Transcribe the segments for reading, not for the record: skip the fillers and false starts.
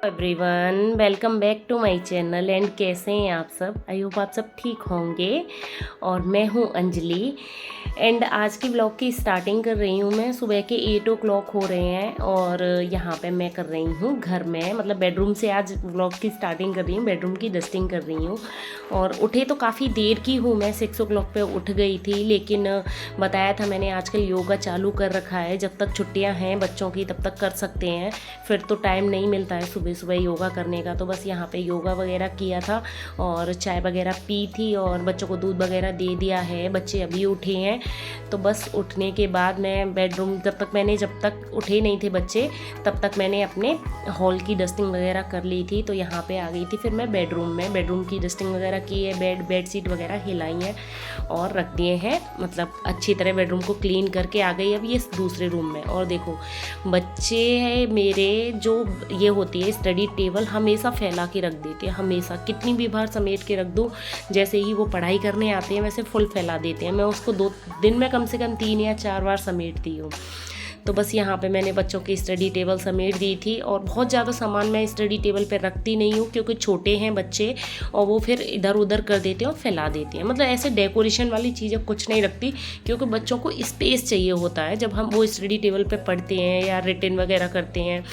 Everyone, welcome back to my channel. And कैसे हैं आप सब? आई होप आप सब ठीक होंगे। और मैं हूं अंजलि। एंड आज की व्लॉग की स्टार्टिंग कर रही हूं मैं। सुबह के 8 o'clock हो रहे हैं और यहाँ पे मैं कर रही हूँ घर में, मतलब बेडरूम से आज व्लॉग की स्टार्टिंग कर रही हूँ। बेडरूम की डस्टिंग कर रही हूँ और उठे तो काफ़ी देर की हूँ मैं। 6 o'clock पे उठ गई थी, लेकिन बताया था मैंने आजकल योगा चालू कर रखा है। जब तक छुट्टियाँ हैं बच्चों की तब तक कर सकते हैं, फिर तो टाइम नहीं मिलता है सुबह सुबह योगा करने का। तो बस यहाँ पे योगा वगैरह किया था और चाय वगैरह पी थी और बच्चों को दूध वगैरह दे दिया है। बच्चे अभी उठे हैं, तो बस उठने के बाद मैं बेडरूम, जब तक उठे नहीं थे बच्चे तब तक मैंने अपने हॉल की डस्टिंग वगैरह कर ली थी। तो यहाँ पे आ गई थी फिर मैं बेडरूम की डस्टिंग वगैरह की है। बेड शीट वगैरह हिलाई है और रख दिए हैं, मतलब अच्छी तरह बेडरूम को क्लीन करके आ गई अब ये दूसरे रूम में। और देखो बच्चे हैं मेरे, जो ये होती है स्टडी टेबल, हमेशा फैला के रख देते हैं। हमेशा कितनी भी बार समेट के रख दो, जैसे ही वो पढ़ाई करने आते हैं वैसे फुल फैला देते हैं। मैं उसको 2 दिन में कम से कम 3 या 4 बार समेटती हूँ। तो बस यहाँ पे मैंने बच्चों की स्टडी टेबल समेट दी थी। और बहुत ज़्यादा सामान मैं स्टडी टेबल पे रखती नहीं हूँ, क्योंकि छोटे हैं बच्चे और वो फिर इधर उधर कर देते हैं और फैला देते हैं। मतलब ऐसे डेकोरेशन वाली चीज़ें कुछ नहीं रखती, क्योंकि बच्चों को स्पेस चाहिए होता है जब हम वो स्टडी टेबल पे पढ़ते हैं या रिटन वगैरह करते हैं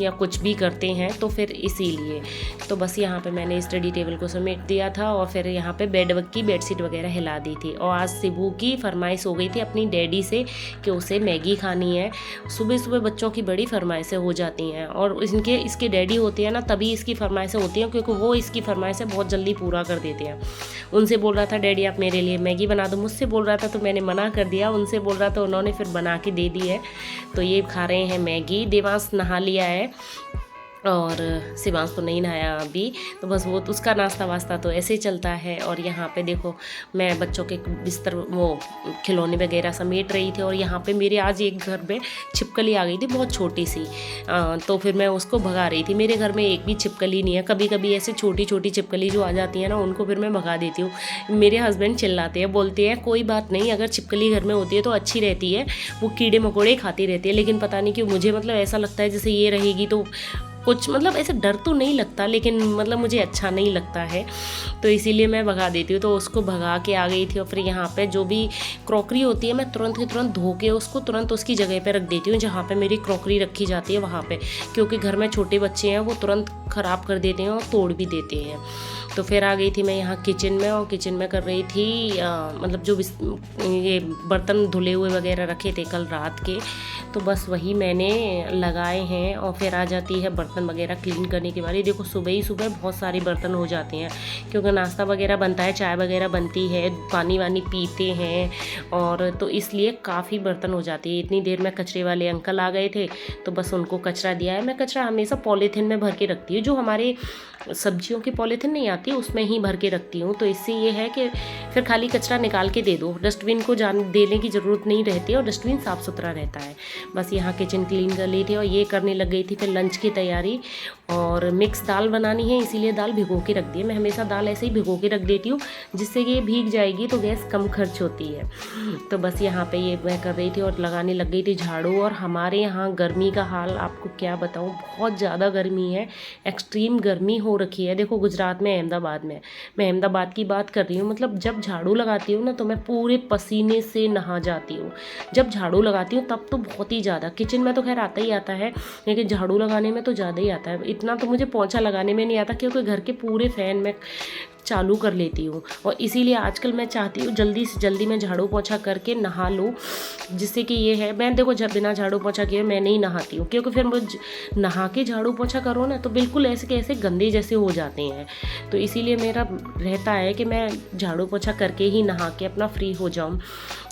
या कुछ भी करते हैं, तो फिर इसीलिए। तो बस यहाँ पर मैंने स्टडी टेबल को समेट दिया था और फिर यहाँ पर बेडशीट वगैरह हिला दी थी। और आज शिबू की फरमाइश हो गई थी अपनी डैडी से कि उसे मैगी खानी है। सुबह सुबह बच्चों की बड़ी फरमाइशें हो जाती हैं और इसके डैडी होते हैं ना, तभी इसकी फरमाइशें होती हैं, क्योंकि वो इसकी फरमाइशें बहुत जल्दी पूरा कर देते हैं। उनसे बोल रहा था डैडी आप मेरे लिए मैगी बना दो, मुझसे बोल रहा था तो मैंने मना कर दिया। उनसे बोल रहा था, उन्होंने फिर बना के दे दी है। तो ये खा रहे हैं मैगी। देवांश नहा लिया है और शिवांश तो नहीं नहाया अभी, तो बस वो उसका नाश्ता वास्ता तो ऐसे ही चलता है। और यहाँ पे देखो मैं बच्चों के बिस्तर वो खिलौने वगैरह समेट रही थी। और यहाँ पे मेरे आज एक घर में छिपकली आ गई थी, बहुत छोटी सी। तो फिर मैं उसको भगा रही थी। मेरे घर में एक भी छिपकली नहीं है। कभी कभी ऐसे छोटी छोटी छिपकली जो आ जाती है ना, उनको फिर मैं भगा देती हूँ। मेरे हस्बैंड चिल्लाते हैं, बोलते हैं कोई बात नहीं, अगर छिपकली घर में होती है तो अच्छी रहती है, वो कीड़े मकोड़े खाती रहती है। लेकिन पता नहीं क्यों मुझे मतलब ऐसा लगता है जैसे ये रहेगी तो कुछ, मतलब ऐसे डर तो नहीं लगता, लेकिन मतलब मुझे अच्छा नहीं लगता है, तो इसीलिए मैं भगा देती हूँ। तो उसको भगा के आ गई थी। और फिर यहाँ पे जो भी क्रॉकरी होती है मैं तुरंत की तुरंत धो के उसको तुरंत उसकी जगह पे रख देती हूँ, जहाँ पे मेरी क्रॉकरी रखी जाती है वहाँ पे, क्योंकि घर में छोटे बच्चे हैं वो तुरंत ख़राब कर देते हैं और तोड़ भी देते हैं। तो फिर आ गई थी मैं यहाँ किचन में, और किचन में कर रही थी मतलब जो ये बर्तन धुले हुए वगैरह रखे थे कल रात के, तो बस वही मैंने लगाए हैं। और फिर आ जाती है बर्तन वगैरह क्लीन करने की बारी। देखो सुबह ही सुबह बहुत सारे बर्तन हो जाते हैं, क्योंकि नाश्ता वगैरह बनता है, चाय वगैरह बनती है, पानी वानी पीते हैं, और तो इसलिए काफ़ी बर्तन हो जाती है। इतनी देर में कचरे वाले अंकल आ गए थे, तो बस उनको कचरा दिया है। मैं कचरा हमेशा पॉलीथिन में भर के रखती हूँ, जो हमारे सब्जियों की पॉलीथिन नहीं आती उसमें ही भर के रखती हूँ। तो इससे ये है कि फिर खाली कचरा निकाल के दे दो, डस्टबिन को देने की ज़रूरत नहीं रहती और डस्टबिन साफ़ सुथरा रहता है। बस यहाँ किचन क्लीन कर ली थी और ये करने लग गई थी फिर लंच की तैयारी। और मिक्स दाल बनानी है, इसीलिए दाल भिगो के रख दी है। मैं हमेशा दाल ऐसे ही भिगो के रख देती हूँ, जिससे कि ये भीग जाएगी तो गैस कम खर्च होती है। तो बस यहाँ पे ये मैं कर रही थी और लगाने लग गई थी झाड़ू। और हमारे यहाँ गर्मी का हाल आपको क्या बताऊँ, बहुत ज़्यादा गर्मी है, एक्सट्रीम गर्मी हो रखी है। देखो गुजरात में, अहमदाबाद में, मैं अहमदाबाद की बात कर रही हूँ, मतलब जब झाड़ू लगाती हूँ ना तो मैं पूरे पसीने से नहा जाती हूँ। जब झाड़ू लगाती हूँ तब तो बहुत ही ज़्यादा, किचन में तो खैर आता ही आता है, लेकिन झाड़ू लगाने में तो ज़्यादा ही आता है। इतना तो मुझे पोंछा लगाने में नहीं आता, क्योंकि घर के पूरे फ़ैन में चालू कर लेती हूँ। और इसीलिए आजकल मैं चाहती हूँ जल्दी से जल्दी मैं झाड़ू पोंछा करके नहा लूँ, जिससे कि ये है, मैं देखो जब बिना झाड़ू पोंछा किए मैं नहीं नहाती हूँ, क्योंकि फिर मुझे नहा के झाड़ू पोंछा करो ना तो बिल्कुल ऐसे के ऐसे गंदे जैसे हो जाते हैं। तो इसीलिए मेरा रहता है कि मैं झाड़ू पोंछा करके ही नहा के अपना फ्री हो जाऊँ।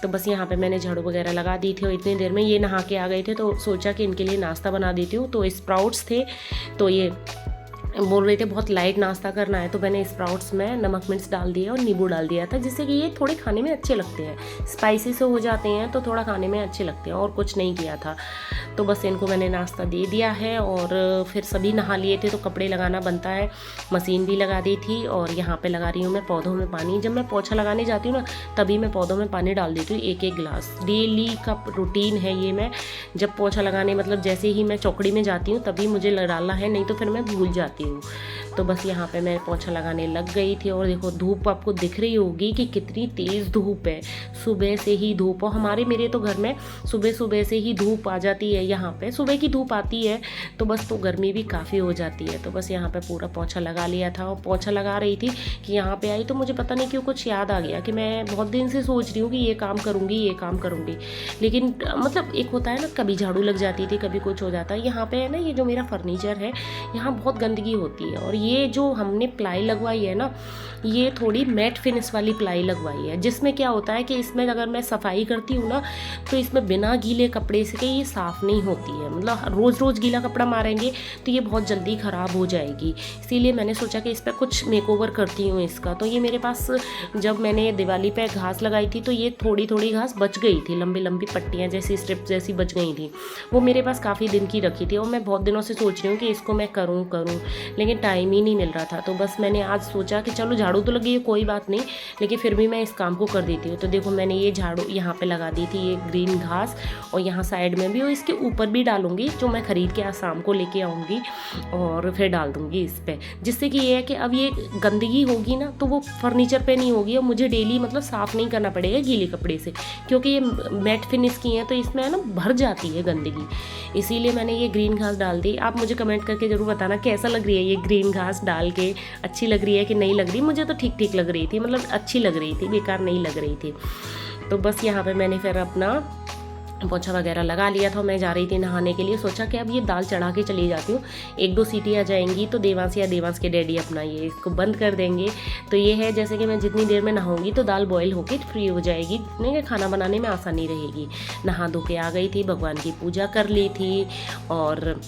तो बस यहाँ पे मैंने झाड़ू वगैरह लगा दी थी और इतनी देर में ये नहा के आ गए थे, तो सोचा कि इनके लिए नाश्ता बना देती हूँ। तो स्प्राउट्स थे, तो ये बोल रहे थे बहुत लाइट नाश्ता करना है, तो मैंने स्प्राउट्स में नमक मिर्च डाल दिया और नींबू डाल दिया था, जिससे कि ये थोड़े खाने में अच्छे लगते हैं, स्पाइसी से हो जाते हैं तो थोड़ा खाने में अच्छे लगते हैं, और कुछ नहीं किया था। तो बस इनको मैंने नाश्ता दे दिया है, और फिर सभी नहा लिए थे तो कपड़े लगाना बनता है, मशीन भी लगा दी थी, और यहाँ पर लगा रही हूँ मैं पौधों में पानी। जब मैं पोछा लगाने जाती हूँ ना, तभी मैं पौधों में पानी डाल देती हूँ, एक गिलास। डेली का रूटीन है ये। मैं जब पोछा लगाने मतलब जैसे ही मैं चौकड़ी में जाती हूँ तभी मुझे डालना है, नहीं तो फिर मैं भूल जाती हूँ। तो बस यहाँ पे मैं पोछा लगाने लग गई थी, और देखो धूप आपको दिख रही होगी कि कितनी तेज़ धूप है। सुबह से ही धूप, और मेरे तो घर में सुबह सुबह से ही धूप आ जाती है। यहाँ पे सुबह की धूप आती है तो बस तो गर्मी भी काफ़ी हो जाती है। तो बस यहाँ पे पूरा पोछा लगा लिया था, और पोछा लगा रही थी कि यहाँ पे आई तो मुझे पता नहीं क्यों कुछ याद आ गया कि मैं बहुत दिन से सोच रही हूँ कि ये काम करूँगी, ये काम करूँगी, लेकिन मतलब एक होता है ना, कभी झाड़ू लग जाती थी, कभी कुछ हो जाता है। यहाँ पे है ना, ये जो मेरा फर्नीचर है यहाँ बहुत गंदगी होती है, और ये जो हमने प्लाई लगवाई है ना, ये थोड़ी मैट फिनिश वाली प्लाई लगवाई है, जिसमें क्या होता है कि इसमें अगर मैं सफाई करती हूँ ना, तो इसमें बिना गीले कपड़े से ये साफ़ नहीं होती है। मतलब रोज़ रोज़ गीला कपड़ा मारेंगे तो ये बहुत जल्दी ख़राब हो जाएगी। इसीलिए मैंने सोचा कि इस पर कुछ मेकओवर करती हूँ इसका। तो ये मेरे पास जब मैंने दिवाली पे घास लगाई थी तो ये थोड़ी थोड़ी घास बच गई थी, लंबी लंबी पट्टियाँ जैसी स्ट्रिप जैसी बच गई थी। वो मेरे पास काफ़ी दिन की रखी थी, और मैं बहुत दिनों से सोच रही हूँ कि इसको मैं करूँ, लेकिन टाइम ही नहीं मिल रहा था। तो बस मैंने आज सोचा कि चलो झाड़ू तो लगी है, कोई बात नहीं, लेकिन फिर भी मैं इस काम को कर देती हूँ। तो देखो मैंने ये झाड़ू यहाँ पे लगा दी थी, ये ग्रीन घास, और यहाँ साइड में भी, और इसके ऊपर भी डालूंगी, जो मैं ख़रीद के आज शाम को लेके आऊँगी और फिर डाल दूँगी इस पर, जिससे कि ये है कि अब ये गंदगी होगी ना तो वो फर्नीचर पे नहीं होगी, और मुझे डेली मतलब साफ़ नहीं करना पड़ेगा गीले कपड़े से, क्योंकि ये मैट फिनिश की हैं तो इसमें है ना भर जाती है गंदगी। इसीलिए मैंने ये ग्रीन घास डाल दी। आप मुझे कमेंट करके ज़रूर बताना कैसा लग रही है ये ग्रीन घास डाल के, अच्छी लग रही है कि नहीं लग रही। मुझे तो ठीक ठीक लग रही थी, मतलब अच्छी लग रही थी, बेकार नहीं लग रही थी। तो बस यहाँ पे मैंने फिर अपना पोछा वगैरह लगा लिया था। मैं जा रही थी नहाने के लिए, सोचा कि अब ये दाल चढ़ा के चली जाती हूँ, एक दो सीटी आ जाएंगी तो देवांश या देवांश के डैडी अपना ये इसको बंद कर देंगे। तो ये है जैसे कि मैं जितनी देर में नहाऊंगी तो दाल बॉईल होके फ्री हो जाएगी, जितने खाना बनाने में आसानी रहेगी। नहा धो के आ गई थी, भगवान की पूजा कर ली थी, और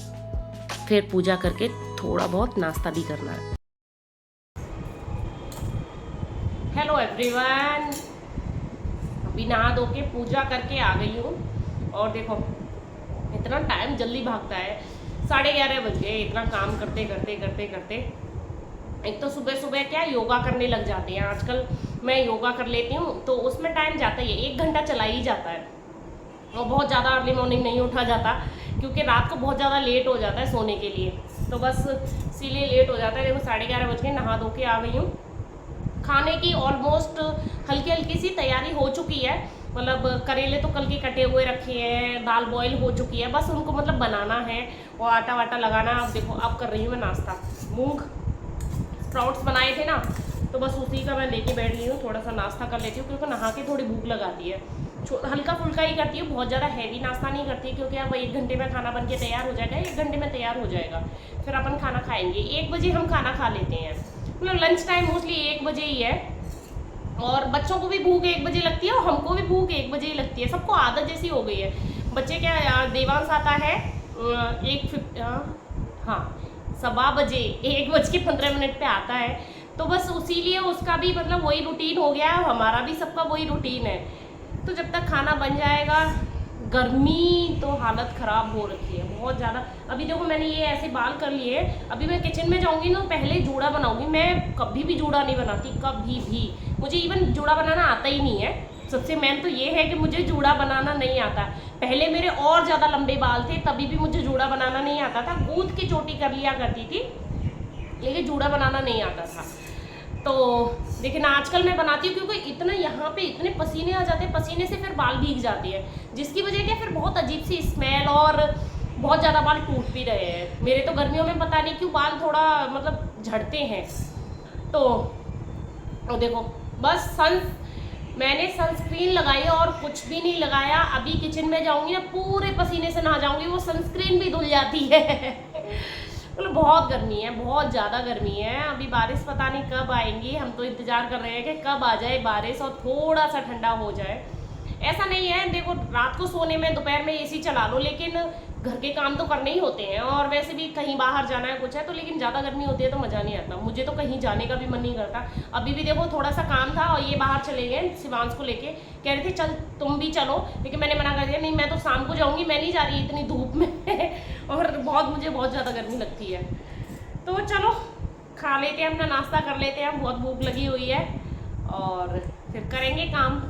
फिर पूजा करके थोड़ा बहुत नाश्ता भी करना है। हेलो एवरीवन, अभी नहा धो के पूजा करके आ गई हूँ, और देखो इतना टाइम जल्दी भागता है, 11:30 बज गए इतना काम करते करते करते करते। एक तो सुबह सुबह क्या योगा करने लग जाते हैं, आजकल मैं योगा कर लेती हूँ तो उसमें टाइम जाता ही है, 1 घंटा चला ही जाता है, और बहुत ज़्यादा अर्ली मॉर्निंग नहीं उठा जाता क्योंकि रात को बहुत ज़्यादा लेट हो जाता है सोने के लिए, तो बस इसीलिए लेट हो जाता है। देखो 11:30 बज गए, नहा धो के आ गई हूँ। खाने की ऑलमोस्ट हल्की हल्की सी तैयारी हो चुकी है, मतलब करेले तो कल के कटे हुए रखे हैं, दाल बॉईल हो चुकी है, बस उनको मतलब बनाना है और आटा वाटा लगाना। अब देखो अब कर रही हूँ मैं नाश्ता, मूंग स्प्राउट्स बनाए थे ना, तो बस उसी का मैं लेके बैठ गई हूँ, थोड़ा सा नाश्ता कर लेती हूँ क्योंकि नहा के थोड़ी भूख लगाती है। हल्का फुल्का ही करती हूँ, बहुत ज़्यादा हैवी नाश्ता नहीं करती, क्योंकि अब 1 घंटे में खाना बन के तैयार हो जाएगा, 1 घंटे में तैयार हो जाएगा, फिर अपन खाना खाएंगे। 1 बजे हम खाना खा लेते हैं, मतलब लंच टाइम मोस्टली 1 बजे ही है, और बच्चों को भी भूख 1 बजे लगती है और हमको भी भूख 1 बजे ही लगती है, सबको आदत जैसी हो गई है। बच्चे क्या, देवांश आता है 1:15 बजे, 1:15 पे आता है, तो बस उसीलिए उसका भी मतलब वही रूटीन हो गया है, हमारा भी सबका वही रूटीन है। तो जब तक खाना बन जाएगा, गर्मी तो हालत ख़राब हो रखी है बहुत ज़्यादा। अभी देखो मैंने ये ऐसे बाल कर लिए, अभी मैं किचन में जाऊंगी ना पहले जूड़ा बनाऊंगी। मैं कभी भी जूड़ा नहीं बनाती, कभी भी, मुझे इवन जूड़ा बनाना आता ही नहीं है। सबसे मेन तो ये है कि मुझे जूड़ा बनाना नहीं आता। पहले मेरे और ज़्यादा लंबे बाल थे, तभी भी मुझे जूड़ा बनाना नहीं आता था, गूंथ की चोटी कर लिया करती थी, लेकिन जूड़ा बनाना नहीं आता था। तो लेकिन आजकल मैं बनाती हूँ क्योंकि इतना यहाँ पे इतने पसीने आ जाते हैं, पसीने से फिर बाल भीग जाते हैं, जिसकी वजह क्या फिर बहुत अजीब सी स्मेल और बहुत ज़्यादा बाल टूट भी रहे हैं। मेरे तो गर्मियों में पता नहीं क्यों बाल थोड़ा मतलब झड़ते हैं। तो देखो बस मैंने सनस्क्रीन लगाई और कुछ भी नहीं लगाया। अभी किचन में जाऊँगी ना पूरे पसीने से नहा जाऊँगी, वो सनस्क्रीन भी धुल जाती है मतलब बहुत गर्मी है, बहुत ज़्यादा गर्मी है। अभी बारिश पता नहीं कब आएंगी, हम तो इंतज़ार कर रहे हैं कि कब आ जाए बारिश और थोड़ा सा ठंडा हो जाए। ऐसा नहीं है, देखो रात को सोने में दोपहर में एसी चला लो, लेकिन घर के काम तो करने ही होते हैं। और वैसे भी कहीं बाहर जाना है कुछ है तो, लेकिन ज़्यादा गर्मी होती है तो मज़ा नहीं आता। मुझे तो कहीं जाने का भी मन नहीं करता। अभी भी देखो थोड़ा सा काम था और ये बाहर चले गए शिवांश को लेके, कह रहे थे चल तुम भी चलो, लेकिन मैंने मना कर दिया, नहीं मैं तो शाम को जाऊँगी, मैं नहीं जा रही इतनी धूप में और मुझे बहुत ज़्यादा गर्मी लगती है। तो चलो खा लेते हैं, अपना नाश्ता कर लेते हैं, बहुत भूख लगी हुई है और फिर करेंगे काम।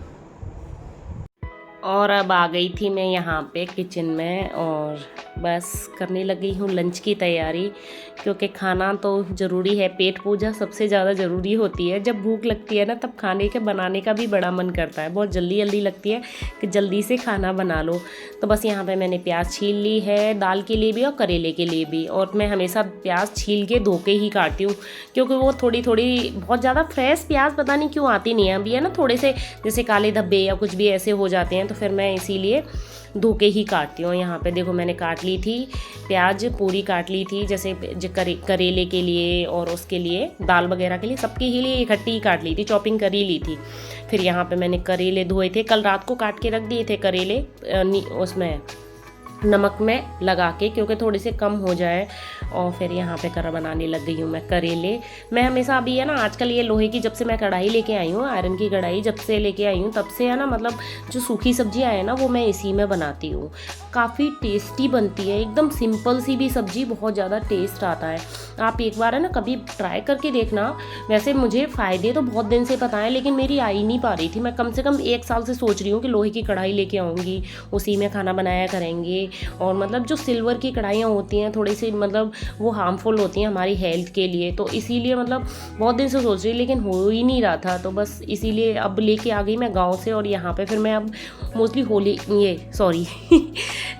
और अब आ गई थी मैं यहाँ पे किचन में और बस करने लगी हूँ लंच की तैयारी, क्योंकि खाना तो ज़रूरी है, पेट पूजा सबसे ज़्यादा ज़रूरी होती है। जब भूख लगती है ना तब खाने के बनाने का भी बड़ा मन करता है, बहुत जल्दी जल्दी लगती है कि जल्दी से खाना बना लो। तो बस यहाँ पे मैंने प्याज छील ली है, दाल के लिए भी और करेले के लिए भी। और मैं हमेशा प्याज छील के धो के ही काटती हूँ, क्योंकि वो थोड़ी थोड़ी बहुत ज़्यादा फ्रेश प्याज पता नहीं क्यों आती नहीं है। अभी है ना थोड़े से जैसे काले धब्बे या कुछ भी ऐसे हो जाते हैं, तो फिर मैं इसीलिए धो के ही काटती हूँ। यहाँ पे देखो मैंने काट ली थी प्याज, पूरी काट ली थी, जैसे करेले के लिए और उसके लिए दाल वगैरह के लिए, सबके ही लिए इकट्ठी ही काट ली थी, चॉपिंग कर ही ली थी। फिर यहाँ पे मैंने करेले धोए थे, कल रात को काट के रख दिए थे करेले उसमें नमक में लगा के, क्योंकि थोड़े से कम हो जाए। और फिर यहाँ पे बनाने लग गई हूँ मैं करेले। मैं हमेशा अभी है ना आजकल ये लोहे की, जब से मैं कढ़ाई लेके आई हूँ, आयरन की कढ़ाई जब से लेके आई हूँ तब से है ना, मतलब जो सूखी सब्जियाँ है ना वो मैं इसी में बनाती हूँ। काफ़ी टेस्टी बनती है, एकदम सिंपल सी भी सब्जी, बहुत ज़्यादा टेस्ट आता है। आप एक बार है ना कभी ट्राई करके देखना। वैसे मुझे फ़ायदे तो बहुत दिन से पता है, लेकिन मेरी आ ही नहीं पा रही थी। मैं कम से कम 1 साल से सोच रही हूँ कि लोहे की कढ़ाई लेके आऊँगी, उसी में खाना बनाया करेंगे। और मतलब जो सिल्वर की कढ़ाइयाँ होती हैं थोड़ी सी, मतलब वो हार्मफुल होती हैं हमारी हेल्थ के लिए, तो इसीलिए मतलब बहुत दिन से सोच रही, लेकिन हो ही नहीं रहा था। तो बस इसीलिए अब लेके आ गई मैं गांव से, और यहाँ पे फिर मैं अब मोस्टली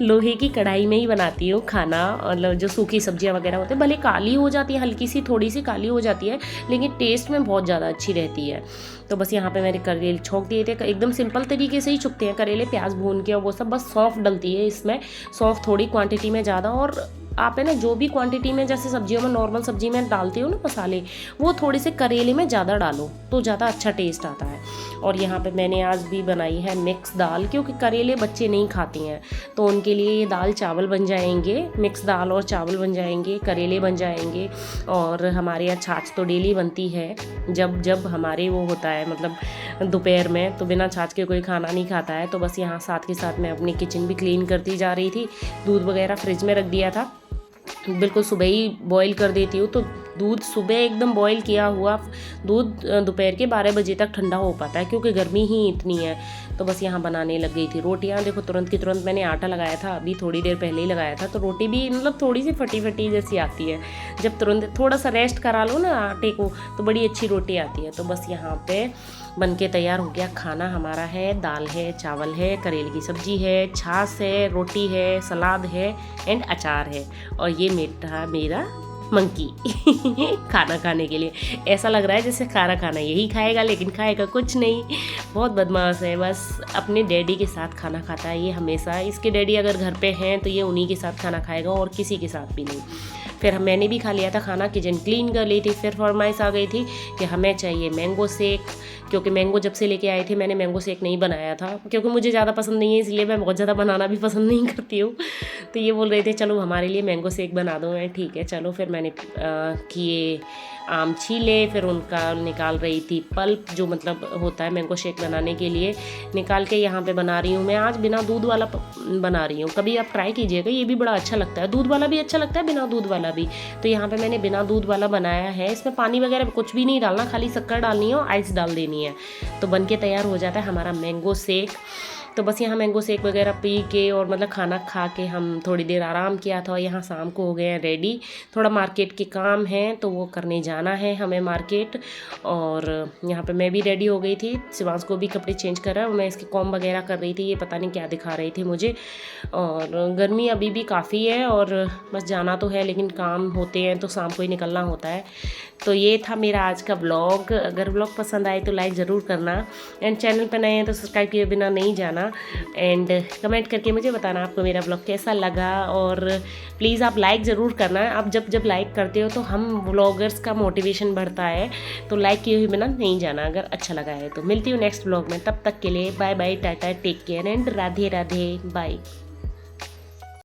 लोहे की कढ़ाई में ही बनाती हूँ खाना। मतलब जो सूखी सब्जियाँ वगैरह होती है, भले काली हो जाती है, हल्की सी थोड़ी सी काली हो जाती है, लेकिन टेस्ट में बहुत ज़्यादा अच्छी रहती है। तो बस यहाँ पे मैंने करेले छोंक दिए थे, एकदम सिंपल तरीके से ही छुकते हैं करेले, प्याज भून के और वो सब, बस सौंफ डलती है इसमें, सौंफ थोड़ी क्वांटिटी में ज़्यादा। और आप है ना जो भी क्वांटिटी में जैसे सब्जियों में नॉर्मल सब्जी में डालते हो ना मसाले, वो थोड़े से करेले में ज़्यादा डालो तो ज़्यादा अच्छा टेस्ट आता है। और यहाँ पे मैंने आज भी बनाई है मिक्स दाल, क्योंकि करेले बच्चे नहीं खाती हैं, तो उनके लिए ये दाल चावल बन जाएंगे, मिक्स दाल और चावल बन जाएंगे, करेले बन जाएंगे। और हमारे यहाँ छाछ तो डेली बनती है, जब जब हमारे वो होता है मतलब दोपहर में, तो बिना छाछ के कोई खाना नहीं खाता है। तो बस यहाँ साथ के साथ मैं अपनी किचन भी क्लीन करती जा रही थी। दूध वगैरह फ्रिज में रख दिया था, बिल्कुल सुबह ही बॉईल कर देती हूँ, तो दूध सुबह एकदम बॉईल किया हुआ दूध दोपहर के 12 बजे तक ठंडा हो पाता है, क्योंकि गर्मी ही इतनी है। तो बस यहाँ बनाने लग गई थी रोटियाँ। देखो तुरंत की तुरंत मैंने आटा लगाया था, अभी थोड़ी देर पहले ही लगाया था, तो रोटी भी मतलब थोड़ी सी फटी फटी जैसी आती है। जब तुरंत थोड़ा सा रेस्ट करा लो ना आटे को, तो बड़ी अच्छी रोटी आती है। तो बस यहाँ पे बन के तैयार हो गया खाना हमारा। है दाल है, चावल है, करेले की सब्जी है, छाछ है, रोटी है, सलाद है एंड अचार है। और ये मेरा मंकी खाना खाने के लिए ऐसा लग रहा है जैसे खाना खाना यही खाएगा, लेकिन खाएगा कुछ नहीं, बहुत बदमाश है। बस अपने डैडी के साथ खाना खाता है ये हमेशा। इसके डैडी अगर घर पे हैं तो ये उन्हीं के साथ खाना खाएगा और किसी के साथ भी नहीं। फिर मैंने भी खा लिया था खाना, किचन क्लीन कर ली थी। फिर फरमाइश आ गई थी कि हमें चाहिए मैंगो शेक, क्योंकि मैंगो जब से लेके आए थे मैंने मैंगो शेक नहीं बनाया था, क्योंकि मुझे ज़्यादा पसंद नहीं है, इसलिए मैं बहुत ज़्यादा बनाना भी पसंद नहीं करती हूँ। तो ये बोल रहे थे चलो हमारे लिए मैंगो शेक बना दो। मैं ठीक है चलो। फिर मैंने किए आम छीले, फिर उनका निकाल रही थी पल्प, जो मतलब होता है मैंगो शेक बनाने के लिए, निकाल के यहाँ पे बना रही हूँ मैं। आज बिना दूध वाला बना रही हूँ, कभी आप ट्राई कीजिएगा, ये भी बड़ा अच्छा लगता है। दूध वाला भी अच्छा लगता है, बिना दूध वाला भी। तो यहाँ पे मैंने बिना दूध वाला बनाया है, इसमें पानी वगैरह कुछ भी नहीं डालना, खाली शक्कर डालनी है और आइस डाल देनी है, तो बन के तैयार हो जाता है हमारा मैंगो शेक। तो बस यहाँ मैंगो शेक वगैरह पी के और मतलब खाना खा के हम थोड़ी देर आराम किया था। और यहाँ शाम को हो गए हैं रेडी, थोड़ा मार्केट के काम है तो वो करने जाना है हमें मार्केट। और यहाँ पे मैं भी रेडी हो गई थी, शिवांश को भी कपड़े चेंज कर रहा है, मैं इसके कॉम वगैरह कर रही थी, ये पता नहीं क्या दिखा रही थी मुझे। और गर्मी अभी भी काफ़ी है और बस जाना तो है, लेकिन काम होते हैं तो शाम को ही निकलना होता है। तो ये था मेरा आज का ब्लॉग। अगर ब्लॉग पसंद आए तो लाइक ज़रूर करना, एंड चैनल पर नए हैं तो सब्सक्राइब किए बिना नहीं जाना। करना एंड कमेंट करके मुझे बताना आपको मेरा ब्लॉग कैसा लगा। और प्लीज़ आप लाइक ज़रूर करना, आप जब लाइक करते हो तो हम व्लॉगर्स का मोटिवेशन बढ़ता है, तो लाइक किए हुए बिना नहीं जाना अगर अच्छा लगा है तो। मिलती हूँ नेक्स्ट ब्लॉग में, तब तक के लिए bye bye, tata, take care and Radhe Radhe, bye.